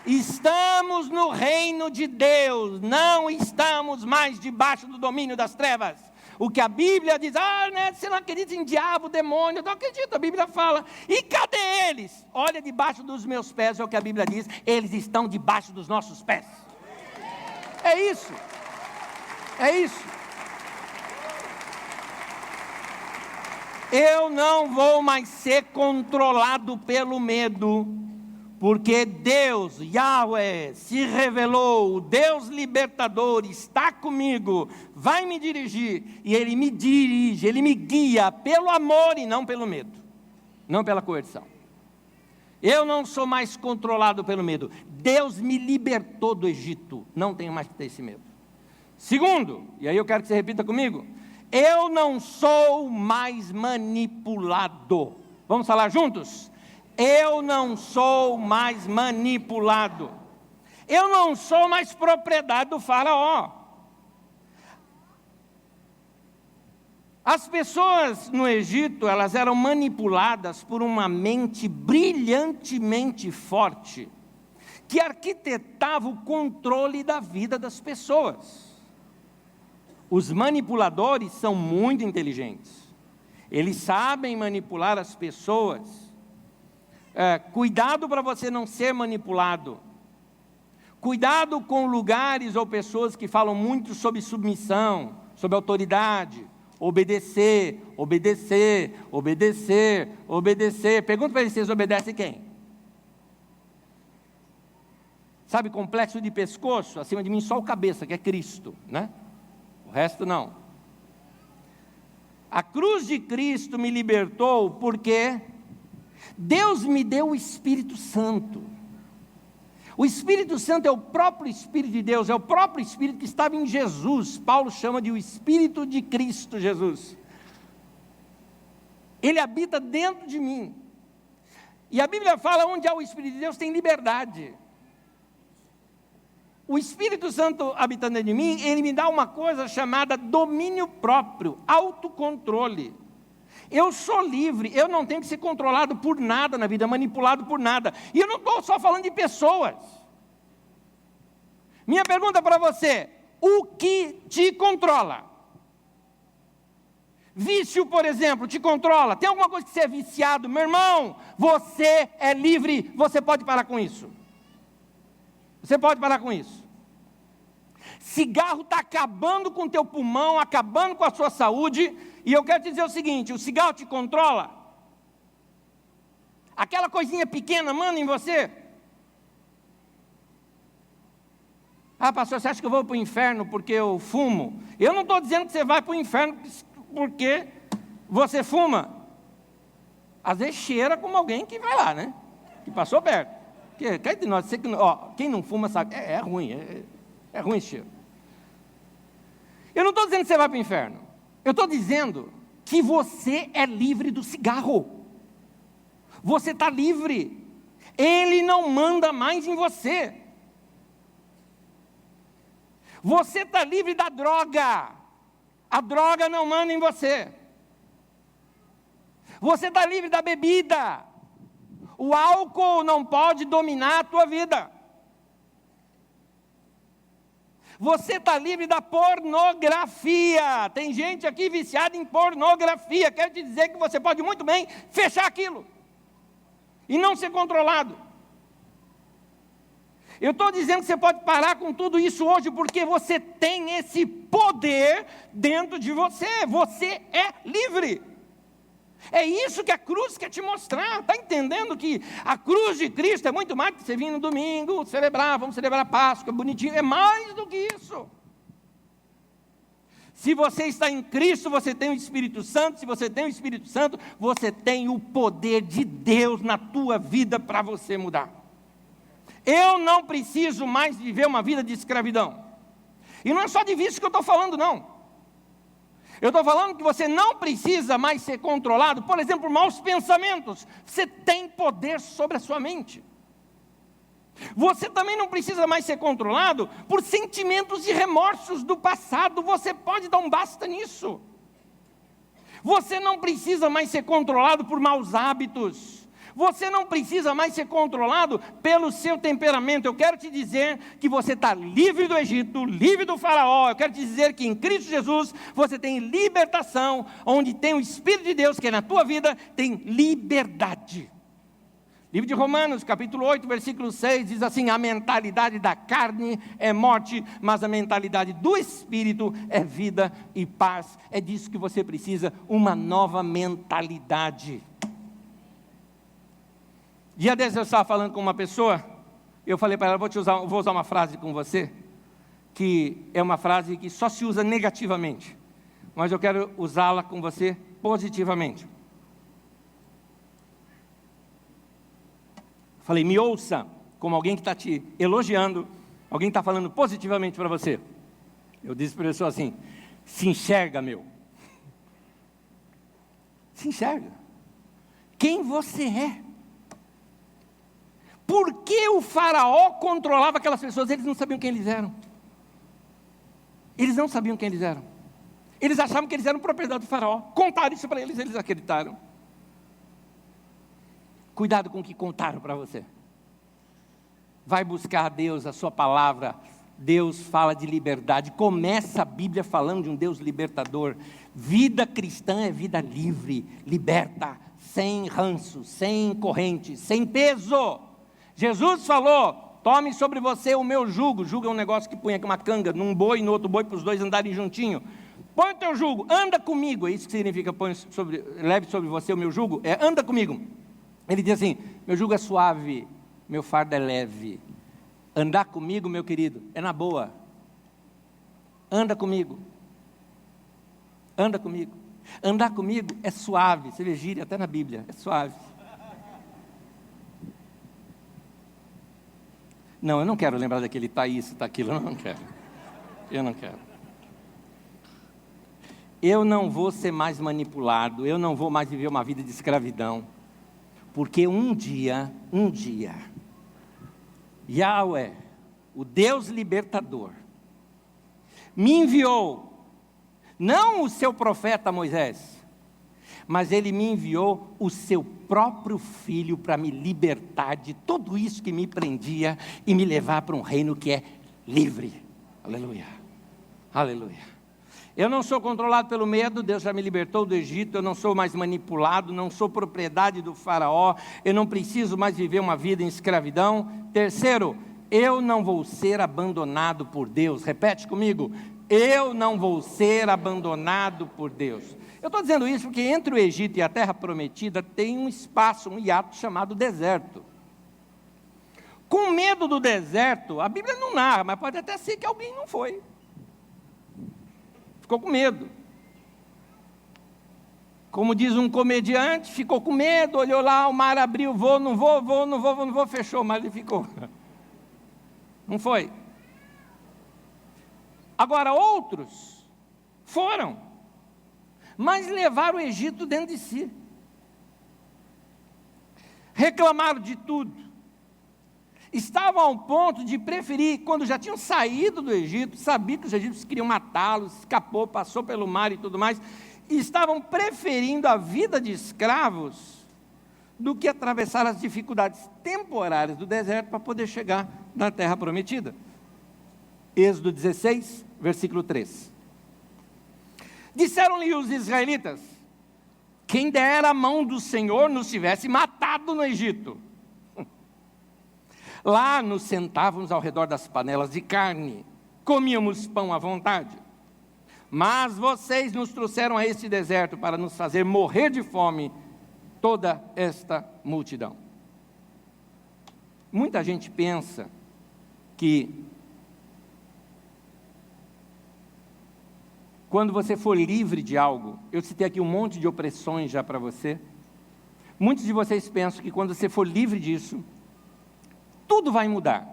Estamos no reino de Deus. Não estamos mais debaixo do domínio das trevas. O que a Bíblia diz: né, você não acredita em diabo, demônio? Não acredito, a Bíblia fala. E cadê eles? Olha debaixo dos meus pés, é o que a Bíblia diz. Eles estão debaixo dos nossos pés. É isso. É isso. Eu não vou mais ser controlado pelo medo, porque Deus, Yahweh, se revelou, o Deus libertador está comigo, vai me dirigir, e Ele me dirige, Ele me guia pelo amor e não pelo medo, não pela coerção. Eu não sou mais controlado pelo medo. Deus me libertou do Egito, não tenho mais que ter esse medo. Segundo, e aí eu quero que você repita comigo, eu não sou mais manipulado. Vamos falar juntos? Eu não sou mais manipulado. Eu não sou mais propriedade do faraó. As pessoas no Egito, elas eram manipuladas por uma mente brilhantemente forte, que arquitetava o controle da vida das pessoas. Os manipuladores são muito inteligentes. Eles sabem manipular as pessoas. Cuidado para você não ser manipulado. Cuidado com lugares ou pessoas que falam muito sobre submissão, sobre autoridade. Obedecer, obedecer, obedecer, obedecer. Pergunta para eles, vocês obedecem quem? Sabe, complexo de pescoço? Acima de mim só o cabeça, que é Cristo, né? O resto não. A cruz de Cristo me libertou porque Deus me deu o Espírito Santo. O Espírito Santo é o próprio Espírito de Deus, é o próprio Espírito que estava em Jesus. Paulo chama de o Espírito de Cristo Jesus. Ele habita dentro de mim. E a Bíblia fala, onde há o Espírito de Deus tem liberdade. O Espírito Santo habitando dentro de mim, ele me dá uma coisa chamada domínio próprio, autocontrole. Eu sou livre, eu não tenho que ser controlado por nada na vida, manipulado por nada. E eu não estou só falando de pessoas. Minha pergunta para você, o que te controla? Vício, por exemplo, te controla? Tem alguma coisa que você é viciado? Meu irmão, você é livre, você pode parar com isso. Você pode parar com isso. Cigarro está acabando com o teu pulmão, acabando com a sua saúde. E eu quero te dizer o seguinte, o cigarro te controla? Aquela coisinha pequena manda em você? Ah, pastor, você acha que eu vou para o inferno porque eu fumo? Eu não estou dizendo que você vai para o inferno porque você fuma. Às vezes cheira como alguém que vai lá, né? Que passou perto. Quem não fuma sabe, é ruim, é ruim esse cheiro. Eu não estou dizendo que você vai para o inferno. Eu estou dizendo que você é livre do cigarro. Você está livre. Ele não manda mais em você. Você está livre da droga. A droga não manda em você. Você está livre da bebida. O álcool não pode dominar a tua vida. Você está livre da pornografia. Tem gente aqui viciada em pornografia. Quero te dizer que você pode muito bem fechar aquilo e não ser controlado. Eu estou dizendo que você pode parar com tudo isso hoje porque você tem esse poder dentro de você. Você é livre. É isso que a cruz quer te mostrar. Está entendendo que a cruz de Cristo é muito mais que você vir no domingo, vamos celebrar a Páscoa, bonitinho. É mais do que isso. Se você está em Cristo, você tem o Espírito Santo. Se você tem o Espírito Santo, você tem o poder de Deus na tua vida para você mudar. Eu não preciso mais viver uma vida de escravidão. E não é só de vício que eu estou falando, não. Eu estou falando que você não precisa mais ser controlado, por exemplo, por maus pensamentos. Você tem poder sobre a sua mente. Você também não precisa mais ser controlado por sentimentos e remorsos do passado. Você pode dar um basta nisso. Você não precisa mais ser controlado por maus hábitos. Você não precisa mais ser controlado pelo seu temperamento. Eu quero te dizer que você está livre do Egito, livre do faraó. Eu quero te dizer que em Cristo Jesus você tem libertação, onde tem o Espírito de Deus que é na tua vida, tem liberdade. Livro de Romanos, capítulo 8, versículo 6, diz assim: a mentalidade da carne é morte, mas a mentalidade do Espírito é vida e paz. É disso que você precisa, uma nova mentalidade. Dia desses eu estava falando com uma pessoa, eu falei para ela, vou usar uma frase com você, que é uma frase que só se usa negativamente, mas eu quero usá-la com você positivamente. Falei, me ouça, como alguém que está te elogiando, alguém está falando positivamente para você. Eu disse para a pessoa assim, se enxerga, meu. Se enxerga. Quem você é? Por que o faraó controlava aquelas pessoas? Eles não sabiam quem eles eram. Eles não sabiam quem eles eram. Eles achavam que eles eram propriedade do faraó. Contaram isso para eles, eles acreditaram. Cuidado com o que contaram para você. Vai buscar a Deus, a sua palavra. Deus fala de liberdade. Começa a Bíblia falando de um Deus libertador. Vida cristã é vida livre, liberta, sem ranço, sem corrente, sem peso. Jesus falou, tome sobre você o meu jugo. Jugo é um negócio que põe aqui uma canga num boi e no outro boi para os dois andarem juntinho. Põe o teu jugo, anda comigo. É isso que significa, leve sobre você o meu jugo, é anda comigo. Ele diz assim, meu jugo é suave, meu fardo é leve. Andar comigo, meu querido, é na boa. Anda comigo. Anda comigo. Andar comigo é suave. Você vê gíria até na Bíblia, é suave. Não, eu não quero lembrar daquele tá isso, tá aquilo, eu não quero. Eu não quero. Eu não vou ser mais manipulado, eu não vou mais viver uma vida de escravidão. Porque um dia, Yahweh, o Deus libertador, me enviou, não o seu profeta Moisés, mas ele me enviou o seu próprio filho para me libertar de tudo isso que me prendia e me levar para um reino que é livre. Aleluia, aleluia. Eu não sou controlado pelo medo, Deus já me libertou do Egito, eu não sou mais manipulado, não sou propriedade do faraó, eu não preciso mais viver uma vida em escravidão. Terceiro, eu não vou ser abandonado por Deus. Repete comigo, eu não vou ser abandonado por Deus. Eu estou dizendo isso porque entre o Egito e a terra prometida tem um espaço, um hiato chamado deserto. Com medo do deserto, a Bíblia não narra, mas pode até ser que alguém não foi. Ficou com medo. Como diz um comediante, ficou com medo, olhou lá, o mar abriu, não vou, fechou, mas ele ficou. Não foi. Agora outros foram, mas levaram o Egito dentro de si. Reclamaram de tudo. Estavam ao ponto de preferir, quando já tinham saído do Egito, sabiam que os egípcios queriam matá-los, escapou, passou pelo mar e tudo mais, e estavam preferindo a vida de escravos do que atravessar as dificuldades temporárias do deserto para poder chegar na terra prometida. Êxodo 16, versículo 3. Disseram-lhe os israelitas, quem dera a mão do Senhor nos tivesse matado no Egito. Lá nos sentávamos ao redor das panelas de carne, comíamos pão à vontade. Mas vocês nos trouxeram a este deserto para nos fazer morrer de fome, toda esta multidão. Muita gente pensa que quando você for livre de algo, eu citei aqui um monte de opressões já para você, muitos de vocês pensam que quando você for livre disso, tudo vai mudar.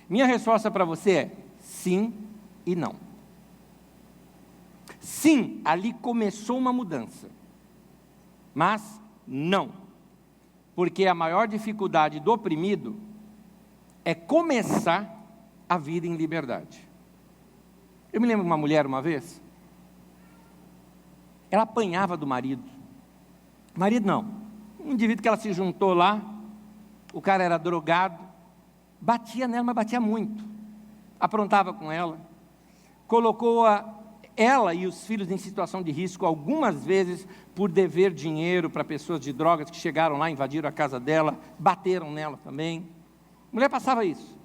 Minha resposta para você é sim e não. Sim, ali começou uma mudança, mas não, porque a maior dificuldade do oprimido é começar a vida em liberdade. Eu me lembro de uma mulher uma vez, ela apanhava do marido não, um indivíduo que ela se juntou lá, o cara era drogado, batia nela, mas batia muito, aprontava com ela, colocou ela e os filhos em situação de risco algumas vezes por dever dinheiro para pessoas de drogas que chegaram lá, invadiram a casa dela, bateram nela também. A mulher passava isso.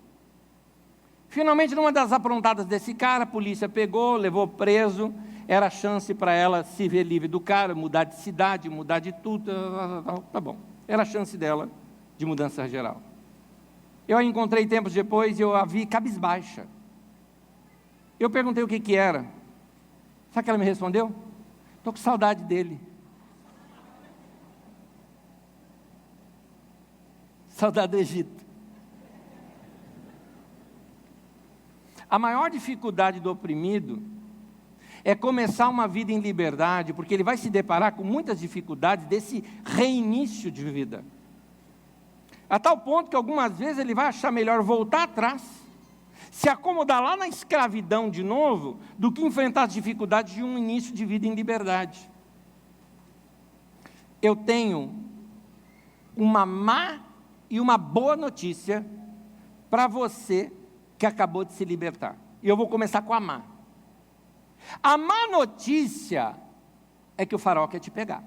Finalmente, numa das aprontadas desse cara, a polícia pegou, levou preso, era a chance para ela se ver livre do cara, mudar de cidade, mudar de tudo, tá bom, era a chance dela de mudança geral. Eu a encontrei tempos depois e eu a vi cabisbaixa. Eu perguntei o que era. Sabe o que ela me respondeu? Estou com saudade dele. Saudade do Egito. A maior dificuldade do oprimido é começar uma vida em liberdade, porque ele vai se deparar com muitas dificuldades desse reinício de vida. A tal ponto que algumas vezes ele vai achar melhor voltar atrás, se acomodar lá na escravidão de novo, do que enfrentar as dificuldades de um início de vida em liberdade. Eu tenho uma má e uma boa notícia para você que acabou de se libertar. E eu vou começar com a má. A má notícia é que o faraó quer te pegar.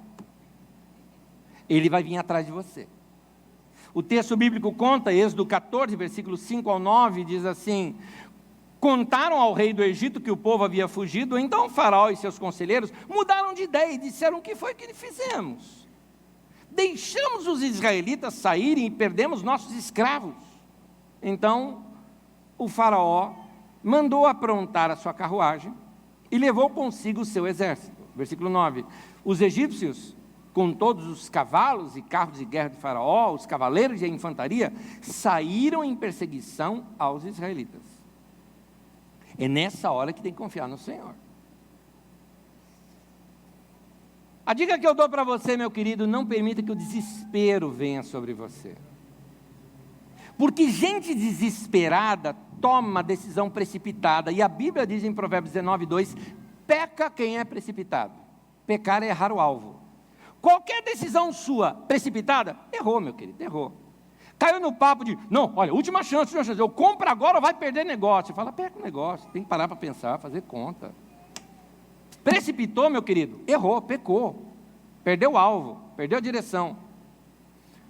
Ele vai vir atrás de você. O texto bíblico conta, Êxodo 14, versículos 5 ao 9, diz assim: contaram ao rei do Egito que o povo havia fugido, então o faraó e seus conselheiros mudaram de ideia e disseram: o que foi que fizemos? Deixamos os israelitas saírem e perdemos nossos escravos. Então o faraó mandou aprontar a sua carruagem e levou consigo o seu exército. Versículo 9: os egípcios, com todos os cavalos e carros de guerra de faraó, os cavaleiros e a infantaria, saíram em perseguição aos israelitas. É nessa hora que tem que confiar no Senhor. A dica que eu dou para você, meu querido: não permita que o desespero venha sobre você. Porque gente desesperada toma decisão precipitada, e a Bíblia diz em Provérbios 19, 2, peca quem é precipitado. Pecar é errar o alvo. Qualquer decisão sua precipitada, errou, meu querido, errou. Caiu no papo de, não, olha, última chance, eu compro agora ou vai perder negócio. Você fala, perca o negócio, tem que parar para pensar, fazer conta. Precipitou, meu querido, errou, pecou, perdeu o alvo, perdeu a direção.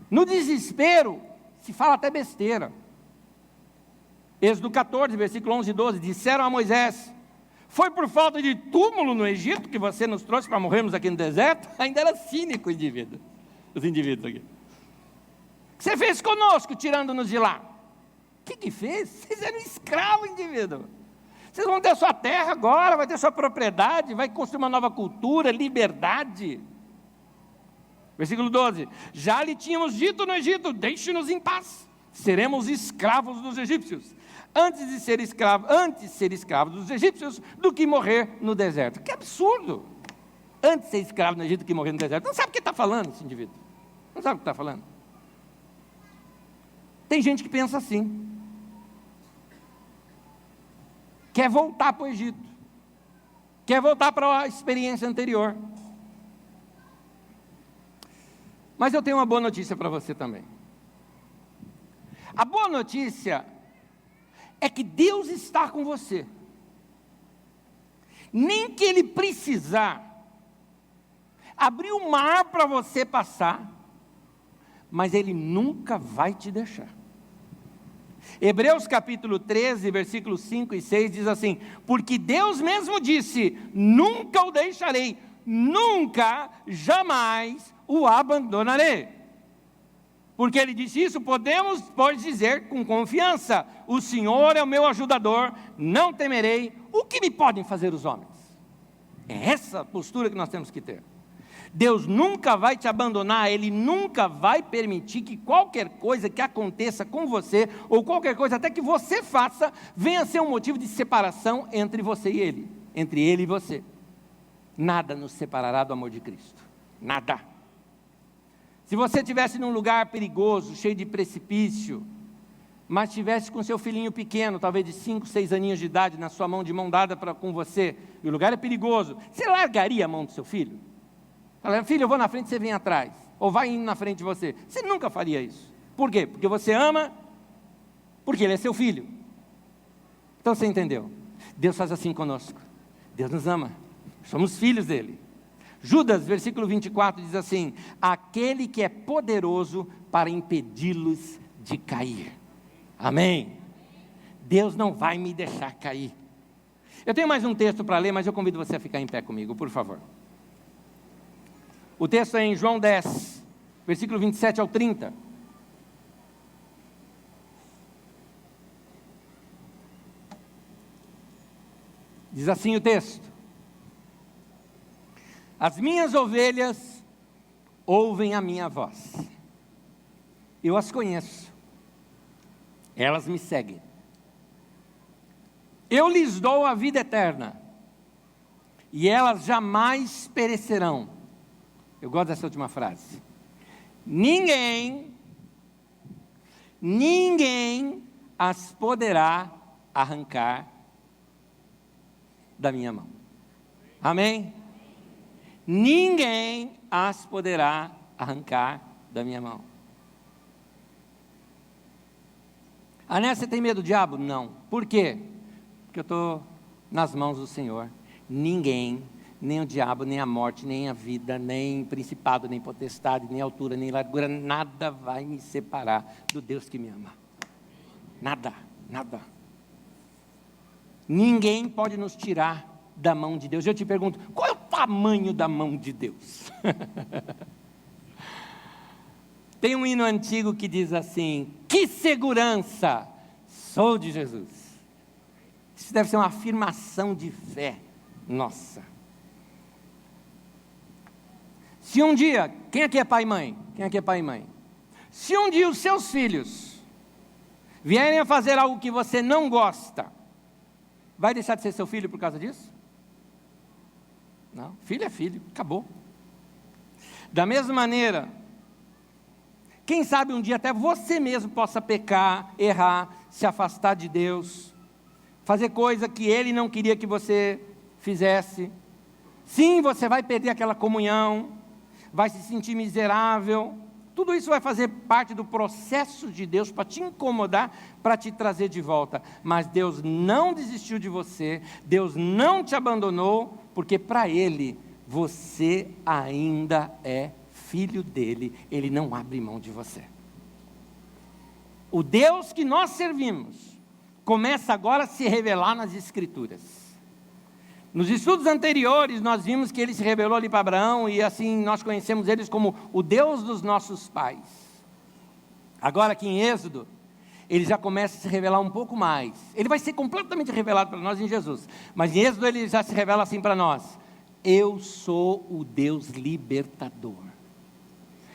No desespero, se fala até besteira. Êxodo 14, versículo 11 e 12, disseram a Moisés: foi por falta de túmulo no Egito que você nos trouxe para morrermos aqui no deserto? Ainda era cínico o indivíduo, os indivíduos aqui. O que você fez conosco, tirando-nos de lá? O que fez? Vocês eram escravos, indivíduo. Vocês vão ter sua terra agora, vai ter sua propriedade, vai construir uma nova cultura, liberdade. Versículo 12, já lhe tínhamos dito no Egito: deixe-nos em paz, seremos escravos dos egípcios. Antes de ser escravo dos egípcios do que morrer no deserto. Que absurdo! Antes de ser escravo no Egito do que morrer no deserto. Não sabe o que está falando esse indivíduo. Não sabe o que está falando. Tem gente que pensa assim. Quer voltar para o Egito. Quer voltar para a experiência anterior. Mas eu tenho uma boa notícia para você também. A boa notícia é que Deus está com você. Nem que Ele precisar abrir o mar para você passar, mas Ele nunca vai te deixar. Hebreus capítulo 13, versículos 5 e 6 diz assim: porque Deus mesmo disse: nunca o deixarei, nunca, jamais o abandonarei. Porque Ele disse isso, pode dizer com confiança: o Senhor é o meu ajudador, não temerei o que me podem fazer os homens. É essa postura que nós temos que ter. Deus nunca vai te abandonar, Ele nunca vai permitir que qualquer coisa que aconteça com você, ou qualquer coisa até que você faça, venha a ser um motivo de separação entre você e Ele, entre Ele e você. Nada nos separará do amor de Cristo, nada. Se você estivesse num lugar perigoso, cheio de precipício, mas estivesse com seu filhinho pequeno, talvez de 5, 6 aninhos de idade, na sua mão, de mão dada com você, e o lugar é perigoso, você largaria a mão do seu filho? Fala, filho, eu vou na frente, você vem atrás, ou vai indo na frente de você. Você nunca faria isso. Por quê? Porque você ama, porque ele é seu filho. Então você entendeu? Deus faz assim conosco. Deus nos ama, somos filhos dele. Judas, versículo 24, diz assim: aquele que é poderoso para impedi-los de cair. Amém? Deus não vai me deixar cair. Eu tenho mais um texto para ler, mas eu convido você a ficar em pé comigo, por favor. O texto é em João 10, versículo 27 ao 30. Diz assim o texto: as minhas ovelhas ouvem a minha voz, eu as conheço, elas me seguem, eu lhes dou a vida eterna, e elas jamais perecerão. Eu gosto dessa última frase. Ninguém as poderá arrancar da minha mão. Amém? Ninguém as poderá arrancar da minha mão. Anés, você tem medo do diabo? Não. Por quê? Porque eu estou nas mãos do Senhor. Ninguém, nem o diabo, nem a morte, nem a vida, nem principado, nem potestade, nem altura, nem largura, nada vai me separar do Deus que me ama. Nada, nada. Ninguém pode nos tirar da mão de Deus. Eu te pergunto, qual é o tamanho da mão de Deus? Tem um hino antigo que diz assim: que segurança, sou de Jesus. Isso deve ser uma afirmação de fé nossa. Se um dia, quem aqui é pai e mãe? Quem aqui é pai e mãe? Se um dia os seus filhos vierem a fazer algo que você não gosta, vai deixar de ser seu filho por causa disso? Não, filho é filho, acabou. Da mesma maneira, quem sabe um dia até você mesmo possa pecar, errar, se afastar de Deus, fazer coisa que Ele não queria que você fizesse. Sim, você vai perder aquela comunhão, vai se sentir miserável. Tudo isso vai fazer parte do processo de Deus para te incomodar, para te trazer de volta. Mas Deus não desistiu de você, Deus não te abandonou, porque para Ele, você ainda é filho dEle, Ele não abre mão de você. O Deus que nós servimos, começa agora a se revelar nas Escrituras. Nos estudos anteriores, nós vimos que Ele se revelou ali para Abraão, e assim nós conhecemos eles como o Deus dos nossos pais. Agora aqui em Êxodo, Ele já começa a se revelar um pouco mais. Ele vai ser completamente revelado para nós em Jesus, mas em Êxodo Ele já se revela assim para nós: eu sou o Deus libertador.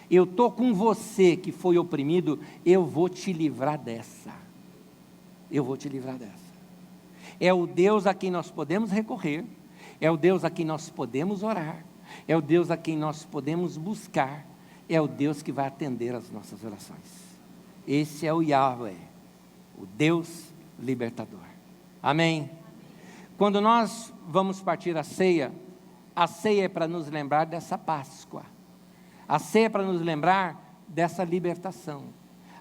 Eu estou com você que foi oprimido, eu vou te livrar dessa. Eu vou te livrar dessa. É o Deus a quem nós podemos recorrer, é o Deus a quem nós podemos orar, é o Deus a quem nós podemos buscar, é o Deus que vai atender as nossas orações. Esse é o Yahweh, o Deus libertador. Amém? Quando nós vamos partir a ceia é para nos lembrar dessa Páscoa. A ceia é para nos lembrar dessa libertação.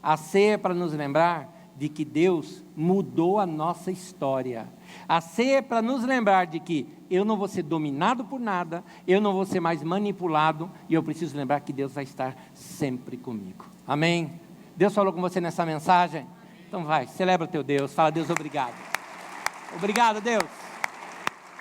A ceia é para nos lembrar de que Deus mudou a nossa história. A ceia é para nos lembrar de que eu não vou ser dominado por nada, eu não vou ser mais manipulado, e eu preciso lembrar que Deus vai estar sempre comigo. Amém? Deus falou com você nessa mensagem? Então vai, celebra teu Deus, fala: Deus, obrigado. Obrigado, Deus.